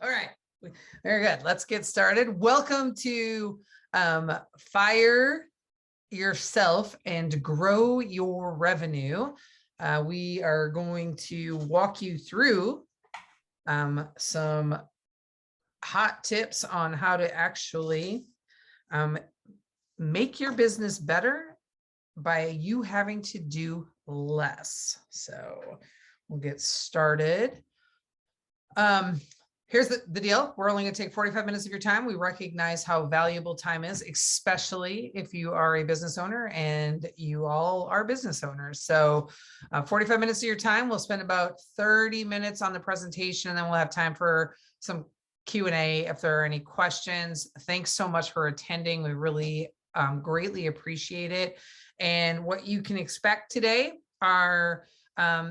All right, very good. Let's get started. Welcome to Fire Yourself and Grow Your Revenue. We are going to walk you through some hot tips on how to actually make your business better by you having to do less. So we'll get started. Here's the deal. We're only going to take 45 minutes of your time. We recognize how valuable time is, especially if you are a business owner, and you all are business owners. So 45 minutes of your time. We'll spend about 30 minutes on the presentation, and then we'll have time for some Q&A if there are any questions. Thanks so much for attending. We really greatly appreciate it. And what you can expect today are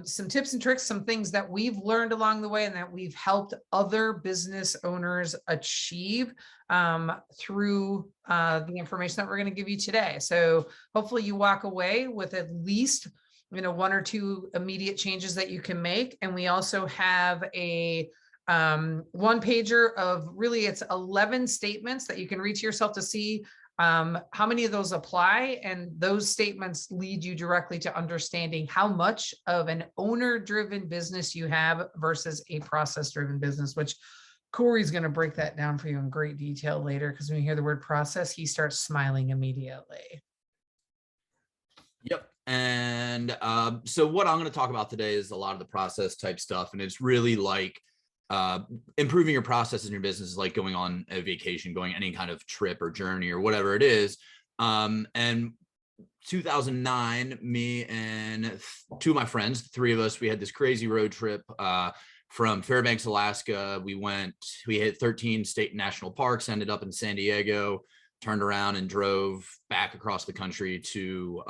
some tips and tricks, some things that we've learned along the way and that we've helped other business owners achieve through the information that we're going to give you today. So hopefully you walk away with at least, one or two immediate changes that you can make. And we also have a one pager of really, it's 11 statements that you can read to yourself to see how many of those apply, and those statements lead you directly to understanding how much of an owner-driven business you have versus a process-driven business, which Corey's going to break that down for you in great detail later, because when you hear the word process, he starts smiling immediately. Yep. And so what I'm going to talk about today is a lot of the process type stuff, and it's really like improving your processes in your business is like going on a vacation, going any kind of trip or journey or whatever it is. And 2009, me and two of my friends, three of us, we had this crazy road trip from Fairbanks, Alaska. We hit 13 state and national parks, ended up in San Diego, turned around and drove back across the country to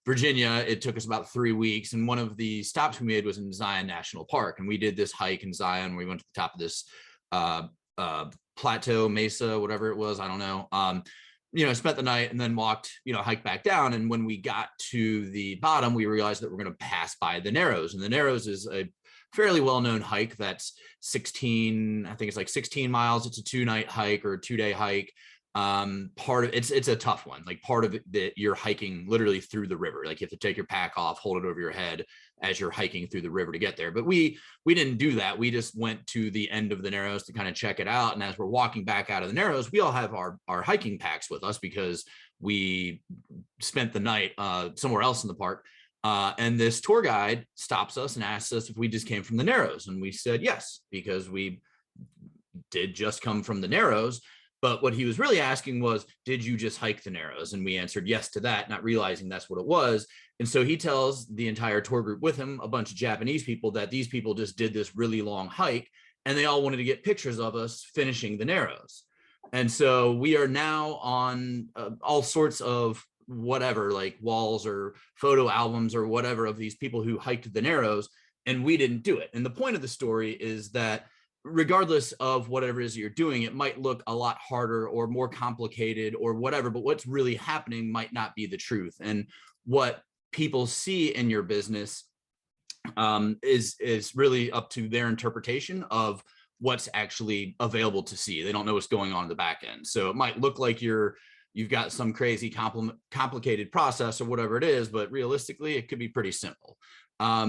Virginia. It took us about 3 weeks, and one of the stops we made was in Zion National Park, and we did this hike in Zion. We went to the top of this plateau, mesa, whatever it was, I don't know. Spent the night and then walked, hiked back down. And when we got to the bottom, we realized that we're going to pass by the Narrows, and the Narrows is a fairly well-known hike. That's 16 miles. It's a 2-night hike or a 2-day hike. Part of it's a tough one. Like, part of it that you're hiking literally through the river. Like, you have to take your pack off, hold it over your head as you're hiking through the river to get there. But we didn't do that. We just went to the end of the Narrows to kind of check it out. And as we're walking back out of the Narrows, we all have our hiking packs with us because we spent the night somewhere else in the park. And this tour guide stops us and asks us if we just came from the Narrows. And we said yes, because we did just come from the Narrows. But what he was really asking was, did you just hike the Narrows? And we answered yes to that, not realizing that's what it was. And so he tells the entire tour group with him, a bunch of Japanese people, that these people just did this really long hike, and they all wanted to get pictures of us finishing the Narrows. And so we are now on all sorts of whatever, like walls or photo albums or whatever, of these people who hiked the Narrows, and we didn't do it. And the point of the story is that regardless of whatever it is you're doing, it might look a lot harder or more complicated or whatever, but what's really happening might not be the truth. And what people see in your business is really up to their interpretation of what's actually available to see. They don't know what's going on in the back end. So it might look like you've got some crazy complicated process or whatever it is, but realistically, it could be pretty simple.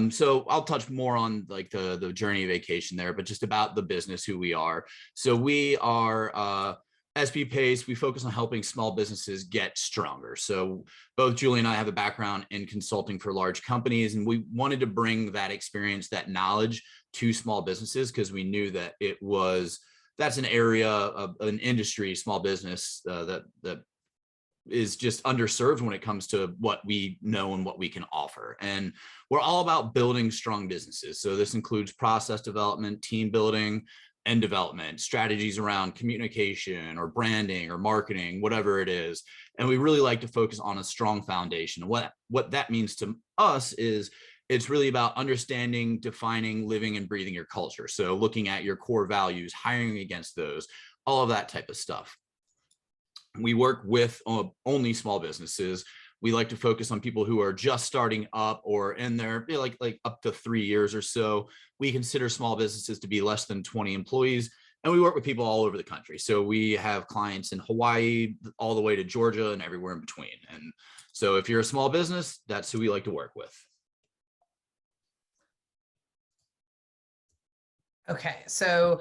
So I'll touch more on like the journey vacation there, but just about the business, who we are. So we are SB Pace. We focus on helping small businesses get stronger. So both Julie and I have a background in consulting for large companies, and we wanted to bring that experience, that knowledge, to small businesses, because we knew that that's an area of an industry, small business, that is just underserved when it comes to what we know and what we can offer. And we're all about building strong businesses. So this includes process development, team building, and development, strategies around communication or branding or marketing, whatever it is. And we really like to focus on a strong foundation. What that means to us is it's really about understanding, defining, living, and breathing your culture. So looking at your core values, hiring against those, all of that type of stuff. We work with only small businesses. We like to focus on people who are just starting up or in their like up to 3 years or so. We consider small businesses to be less than 20 employees. And we work with people all over the country. So we have clients in Hawaii, all the way to Georgia and everywhere in between. And so if you're a small business, that's who we like to work with. Okay, so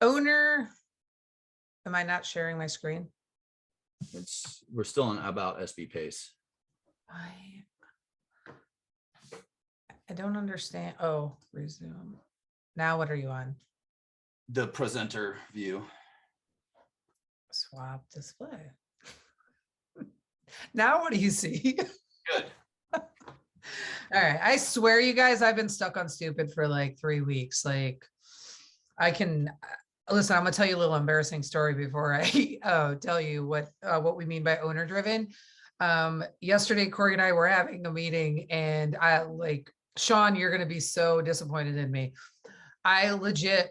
owner, am I not sharing my screen? We're still on About SB Pace. I don't understand. Oh, resume. Now what are you on? The presenter view. Swap display. Now what do you see? Good. All right. I swear, you guys, I've been stuck on stupid for like 3 weeks. Like, I can listen. I'm gonna tell you a little embarrassing story before I tell you what we mean by owner driven. Yesterday, Corey and I were having a meeting, and Sean, you're gonna be so disappointed in me.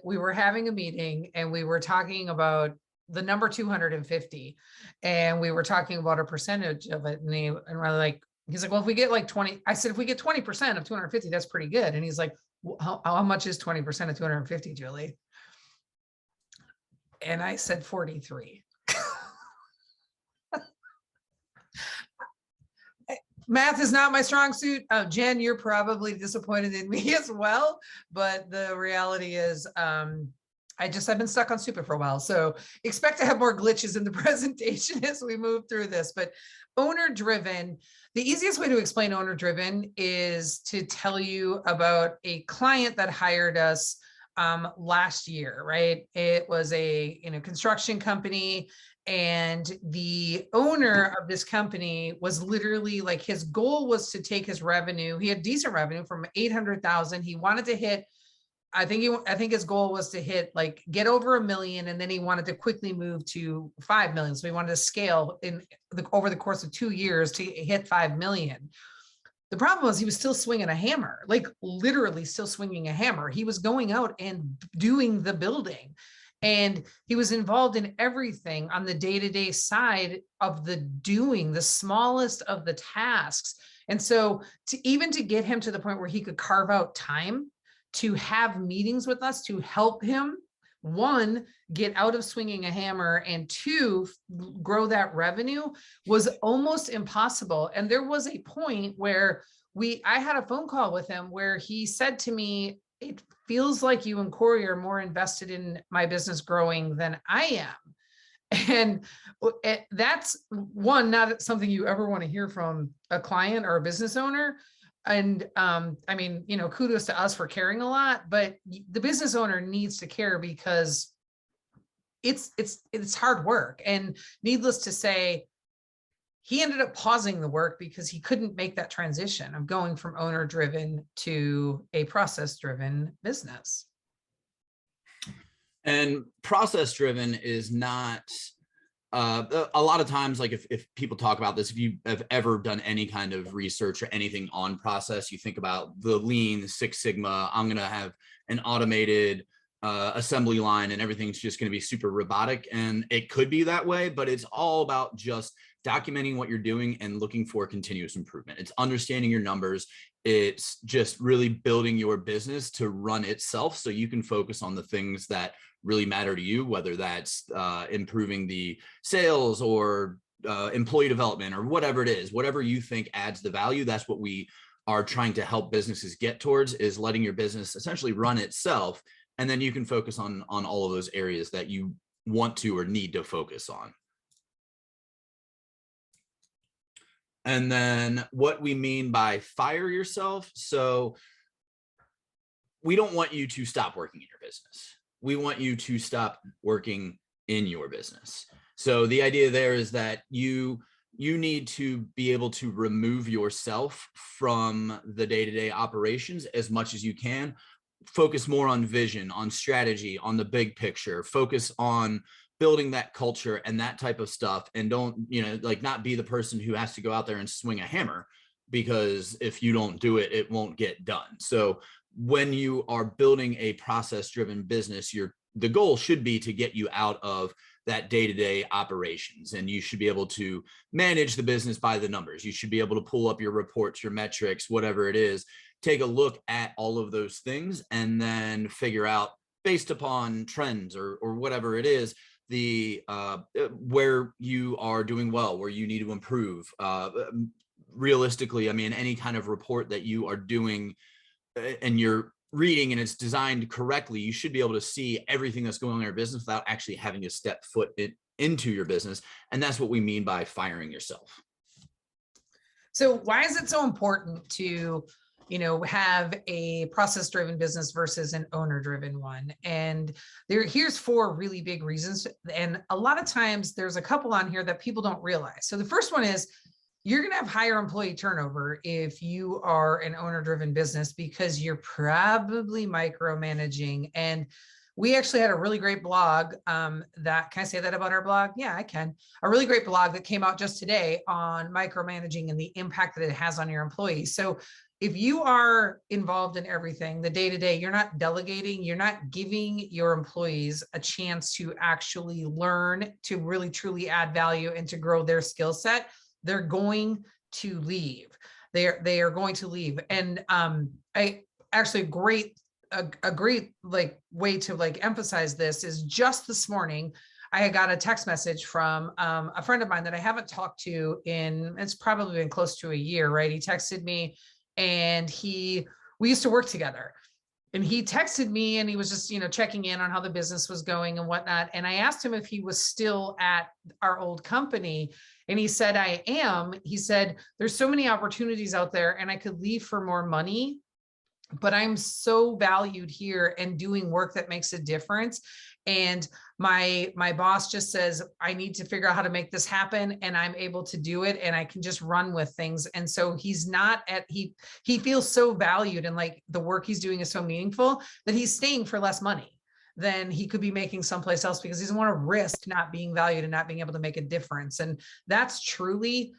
We were having a meeting and we were talking about the number 250, and we were talking about a percentage of it. And we're like, he's like, well, if we get like 20, I said, if we get 20% of 250, that's pretty good. And he's like, well, how much is 20% of 250, Julie? And I said 43. Math is not my strong suit. Jen, you're probably disappointed in me as well. But the reality is, I've been stuck on stupid for a while. So expect to have more glitches in the presentation as we move through this. But owner driven, the easiest way to explain owner driven is to tell you about a client that hired us last year, right? It was a construction company. And the owner of this company was literally like, his goal was to take his revenue. He had decent revenue from 800,000. He wanted to hit, I think his goal was to get over 1 million. And then he wanted to quickly move to 5 million. So he wanted to scale over the course of 2 years to hit 5 million. The problem was he was still swinging a hammer, like literally still swinging a hammer. He was going out and doing the building. And he was involved in everything on the day-to-day side of the doing, the smallest of the tasks. And so to get him to the point where he could carve out time to have meetings with us to help him, one, get out of swinging a hammer, and two, grow that revenue, was almost impossible. And there was a point where I had a phone call with him where he said to me, it feels like you and Corey are more invested in my business growing than I am. And that's one, not something you ever want to hear from a client or a business owner. And I mean, kudos to us for caring a lot, but the business owner needs to care because it's hard work. And needless to say, he ended up pausing the work because he couldn't make that transition of going from owner driven to a process driven business. And process driven is not a lot of times, like if people talk about this, if you have ever done any kind of research or anything on process, you think about the lean, Six Sigma, I'm going to have an automated assembly line and everything's just going to be super robotic. And it could be that way, but it's all about just documenting what you're doing and looking for continuous improvement. It's understanding your numbers. It's just really building your business to run itself so you can focus on the things that really matter to you, whether that's improving the sales or employee development or whatever it is, whatever you think adds the value. That's what we are trying to help businesses get towards, is letting your business essentially run itself. And then you can focus on all of those areas that you want to or need to focus on. And then what we mean by fire yourself. So we don't want you to stop working in your business. We want you to stop working in your business. So the idea there is that you need to be able to remove yourself from the day-to-day operations as much as you can. Focus more on vision, on strategy, on the big picture, focus on building that culture and that type of stuff. And don't, not be the person who has to go out there and swing a hammer, because if you don't do it, it won't get done. So when you are building a process driven business, the goal should be to get you out of that day-to-day operations, and you should be able to manage the business by the numbers. You should be able to pull up your reports, your metrics, whatever it is, take a look at all of those things, and then figure out, based upon trends or whatever it is, the where you are doing well, where you need to improve. Realistically, I mean, any kind of report that you are doing and you're reading and it's designed correctly, you should be able to see everything that's going on in your business without actually having to step foot into your business. And that's what we mean by firing yourself. So why is it so important to, have a process-driven business versus an owner-driven one? And here's 4 really big reasons. And a lot of times there's a couple on here that people don't realize. So the first one is, you're going to have higher employee turnover if you are an owner-driven business, because you're probably micromanaging. And we actually had a really great blog can I say that about our blog? Yeah, I can. A really great blog that came out just today on micromanaging and the impact that it has on your employees. So if you are involved in everything, the day-to-day, you're not delegating, you're not giving your employees a chance to actually learn, to really truly add value and to grow their skill set, they're going to leave. They are going to leave. And I actually a great way to emphasize this is, just this morning, I got a text message from a friend of mine that I haven't talked to it's probably been close to a year, right? He texted me, and we used to work together. And he texted me, and he was just, checking in on how the business was going and whatnot. And I asked him if he was still at our old company. And he said, I am. He said, there's so many opportunities out there, and I could leave for more money, but I'm so valued here and doing work that makes a difference. And my boss just says, I need to figure out how to make this happen, and I'm able to do it, and I can just run with things. And so he feels so valued, and the work he's doing is so meaningful that he's staying for less money than he could be making someplace else, because he doesn't want to risk not being valued and not being able to make a difference. And that's truly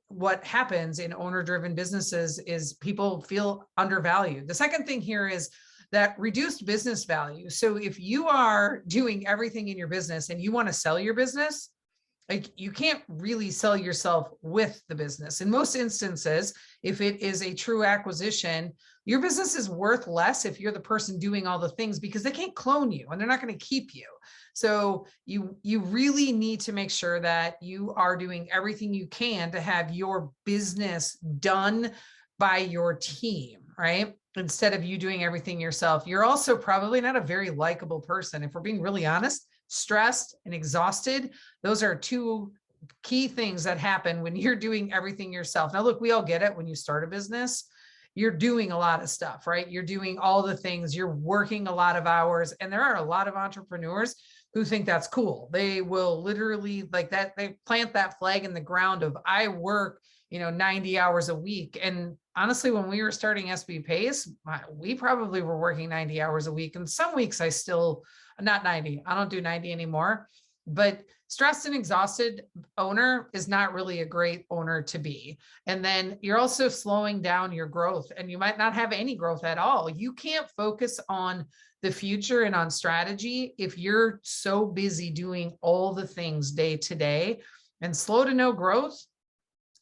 what happens in owner-driven businesses, is people feel undervalued. The second thing here is that reduced business value. So if you are doing everything in your business and you want to sell your business, you can't really sell yourself with the business. In most instances, if it is a true acquisition, your business is worth less if you're the person doing all the things, because they can't clone you and they're not going to keep you. So you really need to make sure that you are doing everything you can to have your business done by your team, right? Instead of you doing everything yourself. You're also probably not a very likable person. If we're being really honest, stressed and exhausted, those are 2 key things that happen when you're doing everything yourself. Now, look, we all get it. When you start a business, you're doing a lot of stuff, right? You're doing all the things, you're working a lot of hours. And there are a lot of entrepreneurs who think that's cool. They will literally they plant that flag in the ground of, I work, 90 hours a week. And honestly, when we were starting SB Pace, we probably were working 90 hours a week. And some weeks I still, not 90, I don't do 90 anymore, but stressed and exhausted owner is not really a great owner to be. And then you're also slowing down your growth, and you might not have any growth at all. You can't focus on the future and on strategy if you're so busy doing all the things day to day. And slow to no growth,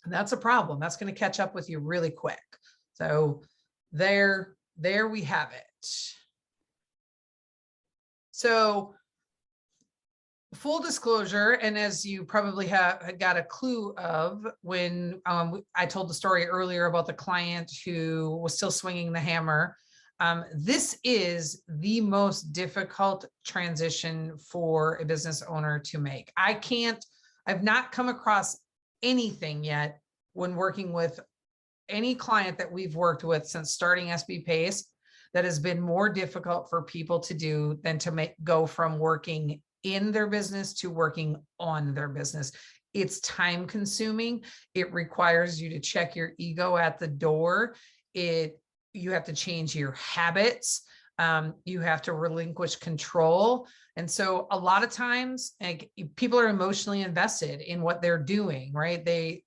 that's a problem. That's going to catch up with you really quick. So there we have it. So full disclosure, and as you probably have got a clue of, when I told the story earlier about the client who was still swinging the hammer, this is the most difficult transition for a business owner to make. I've not come across anything yet when working with any client that we've worked with since starting SB Pace that has been more difficult for people to do than to go from working in their business to working on their business. It's time consuming. It requires you to check your ego at the door. You have to change your habits. You have to relinquish control. And so a lot of times, like, people are emotionally invested in what they're doing, right? They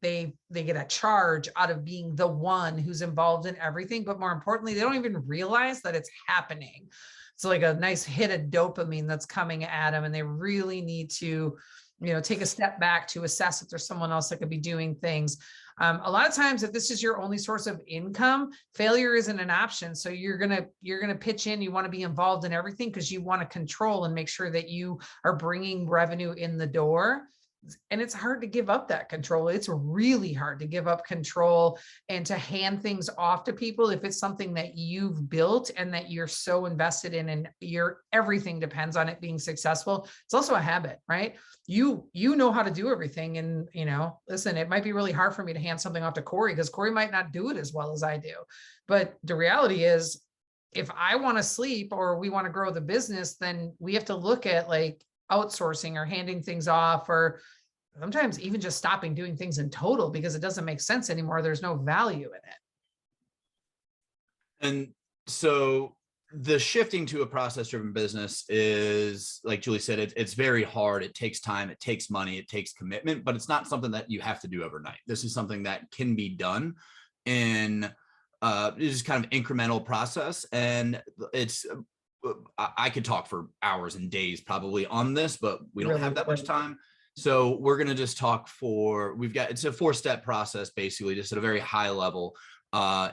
get a charge out of being the one who's involved in everything, but more importantly, they don't even realize that it's happening. It's like a nice hit of dopamine that's coming at them, and they really need to, take a step back to assess if there's someone else that could be doing things. A lot of times, if this is your only source of income, failure isn't an option. So you're gonna pitch in. You want to be involved in everything because you want to control and make sure that you are bringing revenue in the door. And it's hard to give up that control. It's really hard to give up control and to hand things off to people if it's something that you've built and that you're so invested in, and everything depends on it being successful. It's also a habit, right? You know how to do everything. And, listen, it might be really hard for me to hand something off to Corey because Corey might not do it as well as I do. But the reality is, if I want to sleep or we want to grow the business, then we have to look at like outsourcing or handing things off, or sometimes even just stopping doing things in total because it doesn't make sense anymore. There's no value in it. And so the shifting to a process-driven business is, like Julie said, it's very hard. It takes time, it takes money, it takes commitment, but it's not something that you have to do overnight. This is something that can be done in just kind of incremental process. And I could talk for hours and days probably on this, but we don't have that much time. So we're going to just talk it's a 4-step process, basically, just at a very high level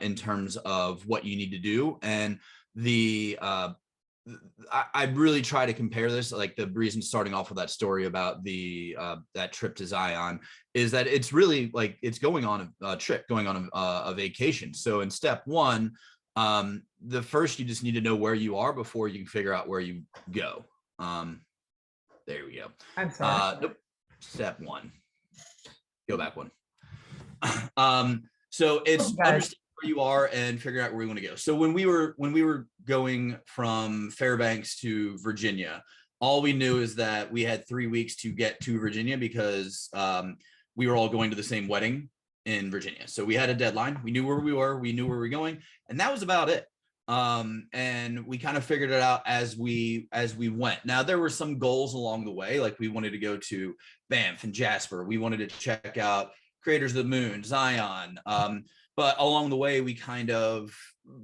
in terms of what you need to do. And I really try to compare this, like the reason starting off with that story about that trip to Zion is that it's really like it's going on a trip, going on a vacation. So in step 1, the first, you just need to know where you are before you can figure out where you go. There we go. I'm sorry. Nope. Step 1. Go back one. So it's understand where you are and figure out where you want to go. So when we were going from Fairbanks to Virginia, all we knew is that we had 3 weeks to get to Virginia because we were all going to the same wedding in Virginia. So we had a deadline. We knew where we were. We knew where we were going, and that was about it. And we kind of figured it out as we went. Now, there were some goals along the way, like we wanted to go to Banff and Jasper. We wanted to check out Craters of the Moon, Zion. But along the way, we kind of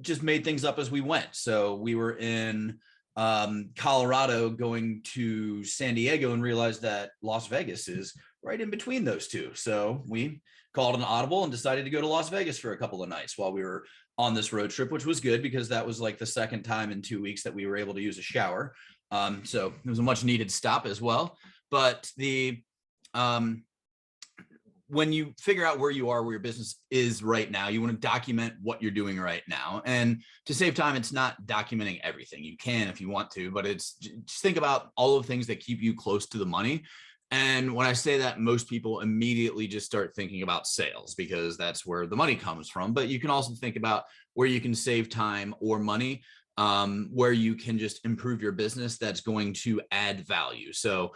just made things up as we went. So we were in Colorado going to San Diego and realized that Las Vegas is right in between those two. So we called an audible and decided to go to Las Vegas for a couple of nights while we were on this road trip, which was good because that was like the second time in 2 weeks that we were able to use a shower. So it was a much needed stop as well. But when you figure out where you are, where your business is right now, you want to document what you're doing right now. And to save time, it's not documenting everything. You can if you want to, but it's just think about all of the things that keep you close to the money. And when I say that, most people immediately just start thinking about sales because that's where the money comes from. But you can also think about where you can save time or money, where you can just improve your business that's going to add value. So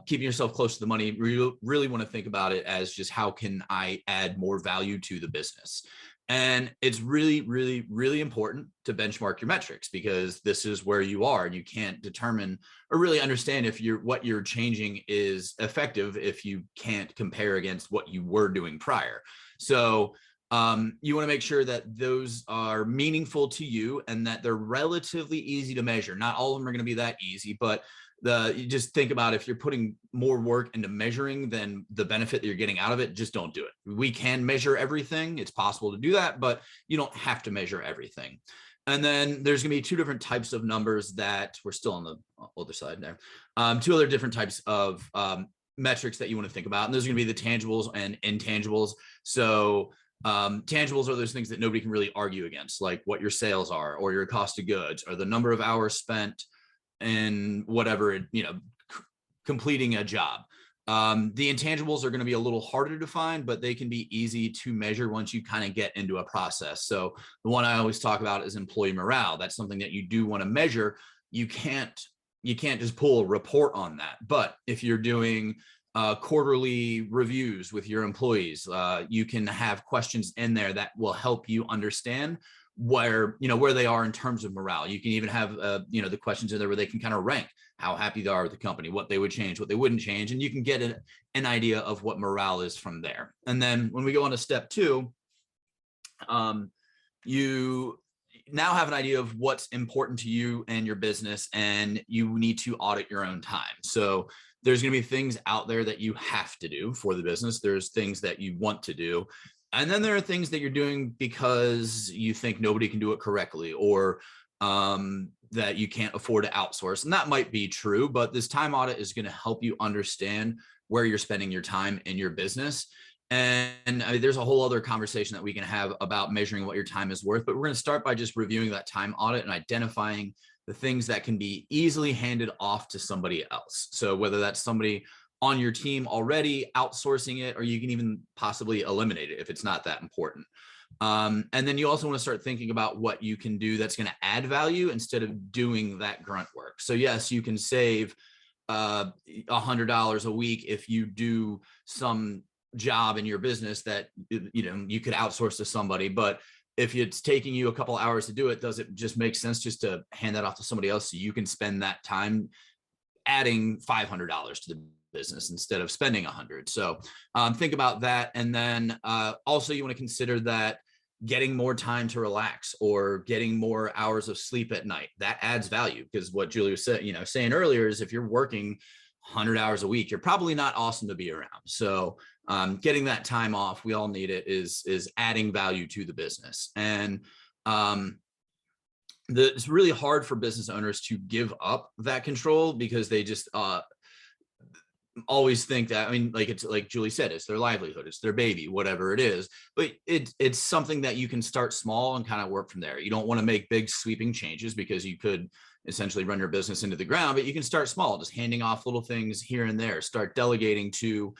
keeping yourself close to the money, really want to think about it as just how can I add more value to the business? And it's really, really, really important to benchmark your metrics because this is where you are, and you can't determine or really understand if what you're changing is effective if you can't compare against what you were doing prior. So you want to make sure that those are meaningful to you and that they're relatively easy to measure. Not all of them are going to be that easy, but you just think about if you're putting more work into measuring than the benefit that you're getting out of it, just don't do it. We can measure everything. It's possible to do that, but you don't have to measure everything. And then there's going to be 2 different types of numbers that we're still on the other side there. 2 other different types of metrics that you want to think about. And those are going to be the tangibles and intangibles. So tangibles are those things that nobody can really argue against, like what your sales are or your cost of goods or the number of hours spent in whatever, completing a job. The intangibles are going to be a little harder to find, but they can be easy to measure once you kind of get into a process. So the one I always talk about is employee morale. That's something that you do want to measure. You can't just pull a report on that. But if you're doing quarterly reviews with your employees, you can have questions in there that will help you understand where they are in terms of morale. You can even have the questions in there where they can kind of rank how happy they are with the company, what they would change, what they wouldn't change, and you can get an idea of what morale is from there. And then when we go on to step 2, you now have an idea of what's important to you and your business, and you need to audit your own time. So there's going to be things out there that you have to do for the business. There's things that you want to do. And then there are things that you're doing because you think nobody can do it correctly, or that you can't afford to outsource. And that might be true, but this time audit is going to help you understand where you're spending your time in your business. And I mean, there's a whole other conversation that we can have about measuring what your time is worth, but we're going to start by just reviewing that time audit and identifying the things that can be easily handed off to somebody else. So whether that's somebody on your team already outsourcing it, or you can even possibly eliminate it if it's not that important. And then you also want to start thinking about what you can do that's going to add value instead of doing that grunt work. So yes, you can save $100 a week if you do some job in your business that you could outsource to somebody. But if it's taking you a couple hours to do it, does it just make sense just to hand that off to somebody else so you can spend that time adding $500 to the business instead of spending 100? So think about that. And then also you want to consider that getting more time to relax or getting more hours of sleep at night, that adds value, because what Julie was saying earlier is if you're working 100 hours a week, you're probably not awesome to be around. So getting that time off, we all need it, is adding value to the business. And it's really hard for business owners to give up that control because they just always think that, I mean, like, it's like Julie said, it's their livelihood, it's their baby, whatever it is, but it's something that you can start small and kind of work from there. You don't want to make big sweeping changes because you could essentially run your business into the ground, but you can start small, just handing off little things here and there, start delegating to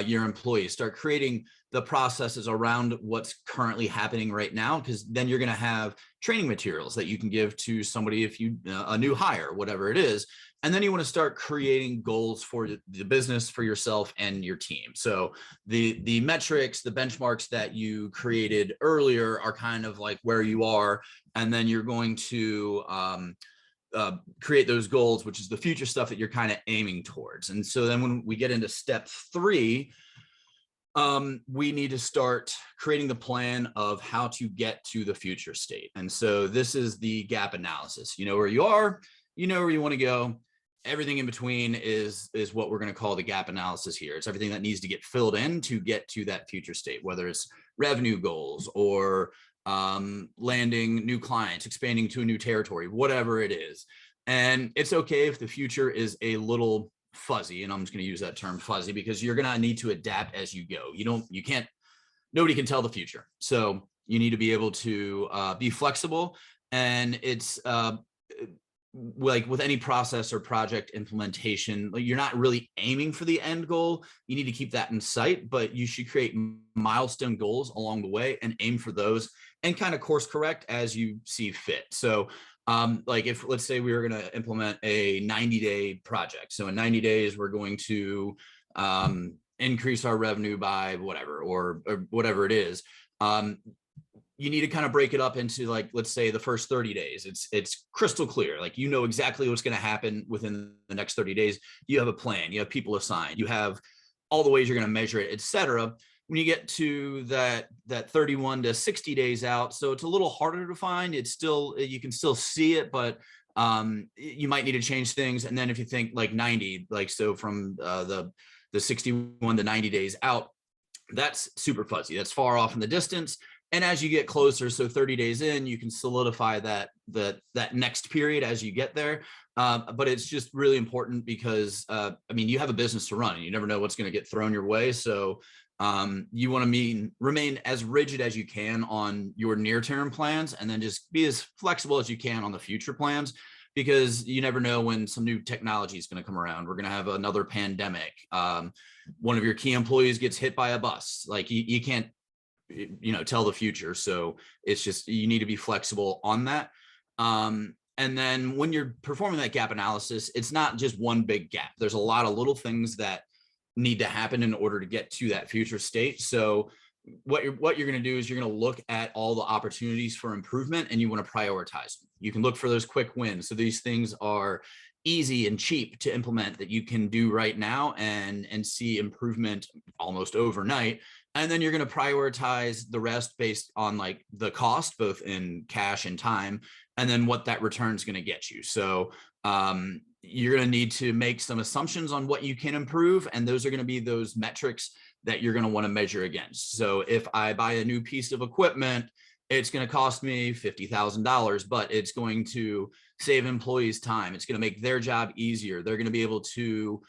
your employees, start creating the processes around what's currently happening right now, because then you're going to have training materials that you can give to somebody if you a new hire, whatever it is. And then you want to start creating goals for the business, for yourself and your team. So the metrics, the benchmarks that you created earlier are kind of like where you are, and then you're going to create those goals, which is the future stuff that you're kind of aiming towards. And so then when we get into step 3, we need to start creating the plan of how to get to the future state. And so this is the gap analysis. You know where you are, you know where you want to go. Everything in between is what we're going to call the gap analysis here. It's everything that needs to get filled in to get to that future state, whether it's revenue goals or landing new clients, expanding to a new territory, whatever it is. And it's okay if the future is a little fuzzy, and I'm just going to use that term fuzzy because you're going to need to adapt as you go. Nobody can tell the future. So you need to be able to be flexible. And it's like with any process or project implementation, you're not really aiming for the end goal. You need to keep that in sight, but you should create milestone goals along the way and aim for those and kind of course correct as you see fit. So like if, let's say we were going to implement a 90-day project. So in 90 days, we're going to increase our revenue by whatever, or whatever it is. You need to kind of break it up into, like, let's say the first 30 days, it's crystal clear. Like, you know exactly what's going to happen within the next 30 days. You have a plan, you have people assigned, you have all the ways you're going to measure it, etc. When you get to that 31 to 60 days out, so it's a little harder to find. It's still, you can still see it, but you might need to change things. And then if you think like 90, like, so from the 61 to 90 days out, that's super fuzzy. That's far off in the distance. And as you get closer, so 30 days in, you can solidify that next period as you get there. But it's just really important because, I mean, you have a business to run and you never know what's going to get thrown your way. So you want to remain as rigid as you can on your near-term plans, and then just be as flexible as you can on the future plans, because you never know when some new technology is going to come around. We're going to have another pandemic. One of your key employees gets hit by a bus. Like, you can't, tell the future. So it's just, you need to be flexible on that. And then when you're performing that gap analysis, it's not just one big gap. There's a lot of little things that need to happen in order to get to that future state. So what you're going to do is you're going to look at all the opportunities for improvement, and you want to prioritize them. You can look for those quick wins. So these things are easy and cheap to implement that you can do right now and see improvement almost overnight. And then you're going to prioritize the rest based on like the cost, both in cash and time, and then what that return is going to get you. So you're going to need to make some assumptions on what you can improve, and those are going to be those metrics that you're going to want to measure against. So if I buy a new piece of equipment, it's going to cost me $50,000, but it's going to save employees time. It's going to make their job easier. They're going to be able to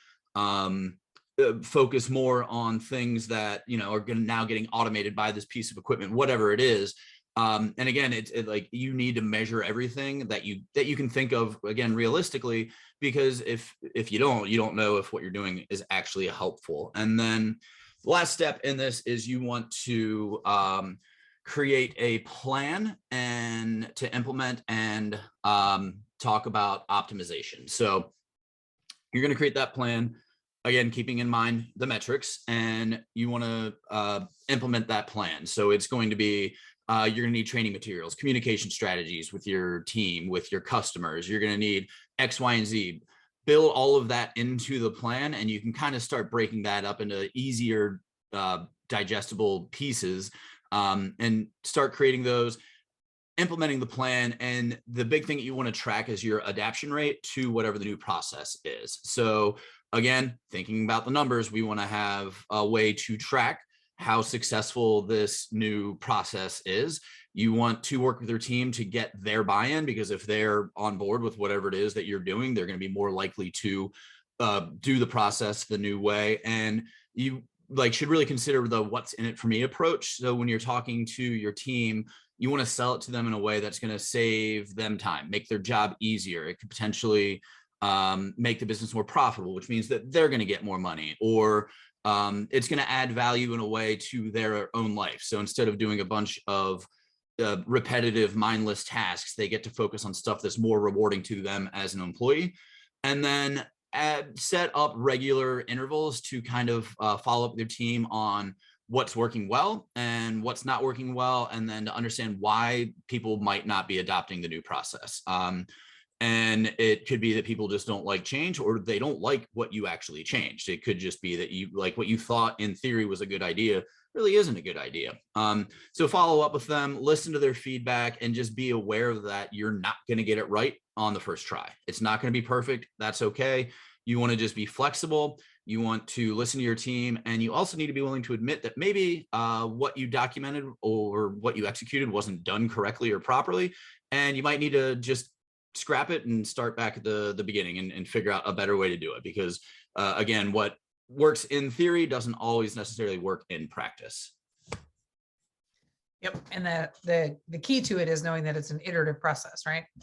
focus more on things that, you know, are going to now getting automated by this piece of equipment, whatever it is. And again, it's like you need to measure everything that you can think of, again, realistically, because if you don't know if what you're doing is actually helpful. And then the last step in this is you want to create a plan and to implement and talk about optimization. So you're going to create that plan, again, keeping in mind the metrics, and you want to implement that plan. So it's going to be you're going to need training materials, communication strategies with your team, with your customers. You're going to need X, Y, and Z. Build all of that into the plan, and you can kind of start breaking that up into easier digestible pieces, and start creating those, implementing the plan. And the big thing that you want to track is your adaptation rate to whatever the new process is. So again, thinking about the numbers, we want to have a way to track how successful this new process is. You want to work with your team to get their buy-in, because if they're on board with whatever it is that you're doing, they're going to be more likely to do the process the new way. And you should really consider the what's in it for me approach. So when you're talking to your team, you want to sell it to them in a way that's going to save them time, make their job easier. It could potentially make the business more profitable, which means that they're going to get more money, or it's going to add value in a way to their own life. So instead of doing a bunch of repetitive, mindless tasks, they get to focus on stuff that's more rewarding to them as an employee. And then set up regular intervals to kind of follow up with their team on what's working well and what's not working well, and then to understand why people might not be adopting the new process. And it could be that people just don't like change, or they don't like what you actually changed. It could just be that you like what you thought in theory was a good idea really isn't a good idea. So follow up with them, listen to their feedback, and just be aware that you're not going to get it right on the first try. It's not going to be perfect. That's okay. You want to just be flexible. You want to listen to your team, and you also need to be willing to admit that maybe what you documented or what you executed wasn't done correctly or properly, and you might need to just scrap it and start back at the beginning and figure out a better way to do it. Because again, what works in theory doesn't always necessarily work in practice. Yep. And the key to it is knowing that it's an iterative process, right?